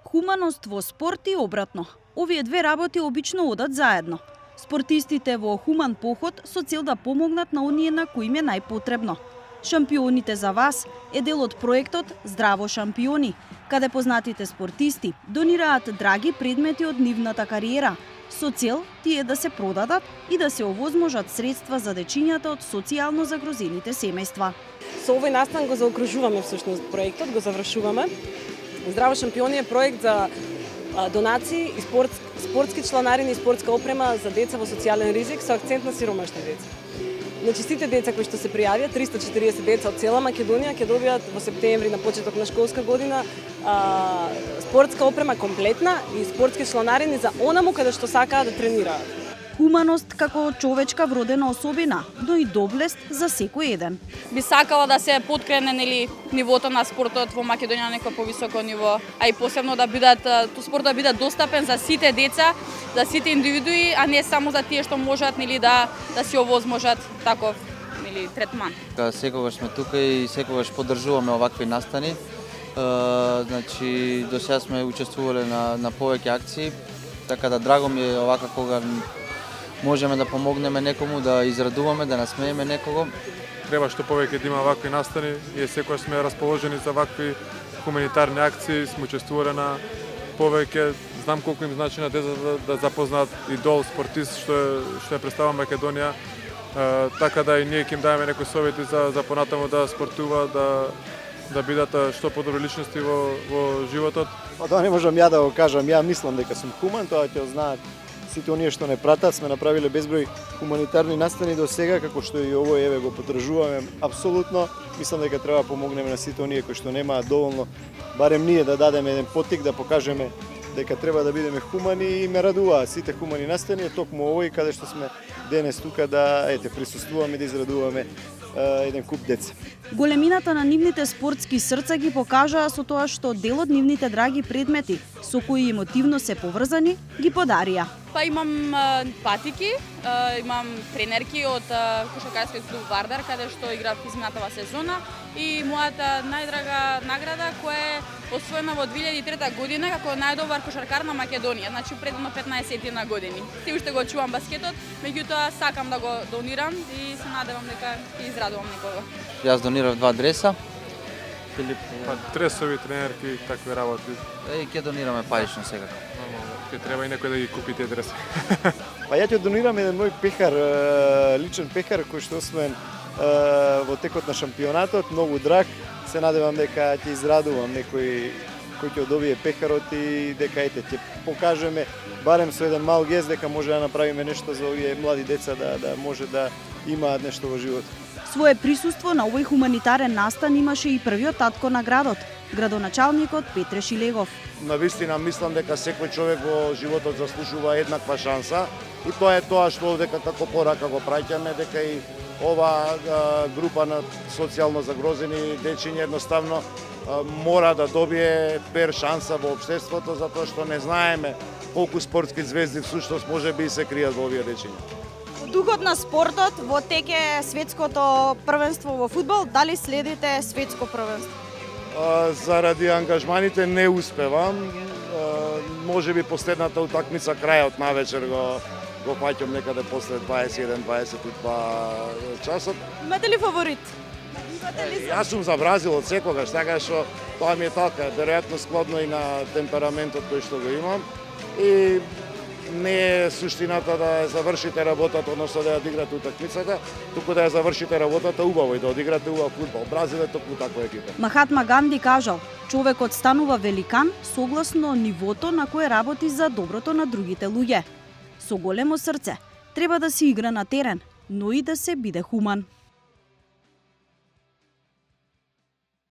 Хуманост во спорт и обратно. Овие две работи обично одат заедно. Спортистите во хуман поход со цел да помогнат на оние на кои им е најпотребно. Шампионите за вас е дел од проектот Здраво шампиони, каде познатите спортисти донираат драги предмети од нивната кариера, со цел тие да се продадат и да се овозможат средства за дечињата од социјално загрозените семејства. Со овој настан го заокружуваме всушност проектот, го завршуваме. Здраво шампиони е проект за донации и спортски чланарини и спортска опрема за деца во социјален ризик со акцент на сиромашни деца. Значи сите деца кои што се пријавија, 340 деца од цела Македонија, ќе добијат во септември на почеток на школска година спортска опрема комплетна и спортски чланарини за онаму каде што сакаат да тренираат. Хуманост како човечка вродена особина, но и доблест за секој еден. Би сакала да се подкрене нивото на спортот во Македонија на некој повисоко ниво, а и посебно да спортот да биде достапен за сите деца, за сите индивидуи, а не само за тие што можат да си овозможат таков третман. Секогаш сме тука и секогаш поддржуваме овакви настани. Значи до сега сме учествувале на повеќе акции, така да драго ми е овака кога можеме да помогнеме некому, да израдуваме, да насмееме некого. Треба што повеќе да има вакви настани и секогаш сме расположени за вакви хуманитарни акции, сме учествувале на повеќе. Знам колку им значи на деца да запознаат идол, спортист што е представа Македонија, така да и ние ќе им даваме некои совети за понатаму да спортуваат, да бидат што подобри личности во животот. Тоа не можам ја да го кажам, ја мислам дека сум хуман, тоа ќе знаат сите оние што не пратат. Сме направиле безброј хуманитарни настани до сега, како што и овој еве го поддржуваме апсолутно. Мислам дека треба да помогнеме на сите оние кои што немаат доволно, барем ние да дадеме еден поттик, да покажеме дека треба да бидеме хумани и ме радуваат сите хумани настани, токму овој каде што сме денес тука да присуствуваме, да израдуваме еден куп деца. Големината на нивните спортски срца ги покажаа со тоа што дел од нивните драги предмети, со кои емотивно се поврзани, ги подарија. Па имам патики, имам тренерки од кошаркарскиот клуб Вардар, каде што играв изминатава сезона, и мојата најдрага награда која е освоена во 2003 година како најдобар кошаркар на Македонија, значи предно 15 на години. Се уште го чувам баскетот, меѓутоа сакам да го донирам и се надевам дека ќе израдувам некого. Јас донирав 2 дреса. Филип, Дресови, тренерки, такви работи. Ќе донираме парично секако. Ќе треба и некој да ги купи тие дреси. Па ја ќе донирам еден мој пехар, личен пехар кој што освен во текот на шампионатот, многу драг. Се надевам дека ќе израдувам некој кој ќе добие пехарот и дека ќе покажеме барем со еден мал гест дека може да направиме нешто за овие млади деца да може да имаат нешто во животот. Свое присуство на овој хуманитарен настан имаше и првиот татко на градот, градоначалникот Петре Шилегов. Навистина мислам дека секој човек во животот заслужува еднаква шанса и тоа е тоа што овдека како порака го праќаме, дека и ова група на социјално загрозени дечиња едноставно мора да добие пер шанса во општеството, затоа што не знаеме колку спортски звезди всушност можеби и се кријат во овие дечиња. Духот на спортот во теке светското првенство во фудбал, дали следите светско првенство? Заради ангажманите не успевам. Можеби последната утакмица крајот на вечер го фаќам некаде после 21-22 часот. Имате ли фаворит? Јас сум за Бразил од секогаш, така што тоа ми е така, веројатно складно и на темпераментот кој што го имам. И не е суштината да завршите работата, односно да ја одиграте утакмицата, туку да ја завршите работата убаво и да одиграте убав фудбал. Бразил е токму таква екипа. Махатма Ганди кажал, човекот станува великан согласно нивото на кое работи за доброто на другите луѓе. Со големо срце треба да се игра на терен, но и да се биде хуман.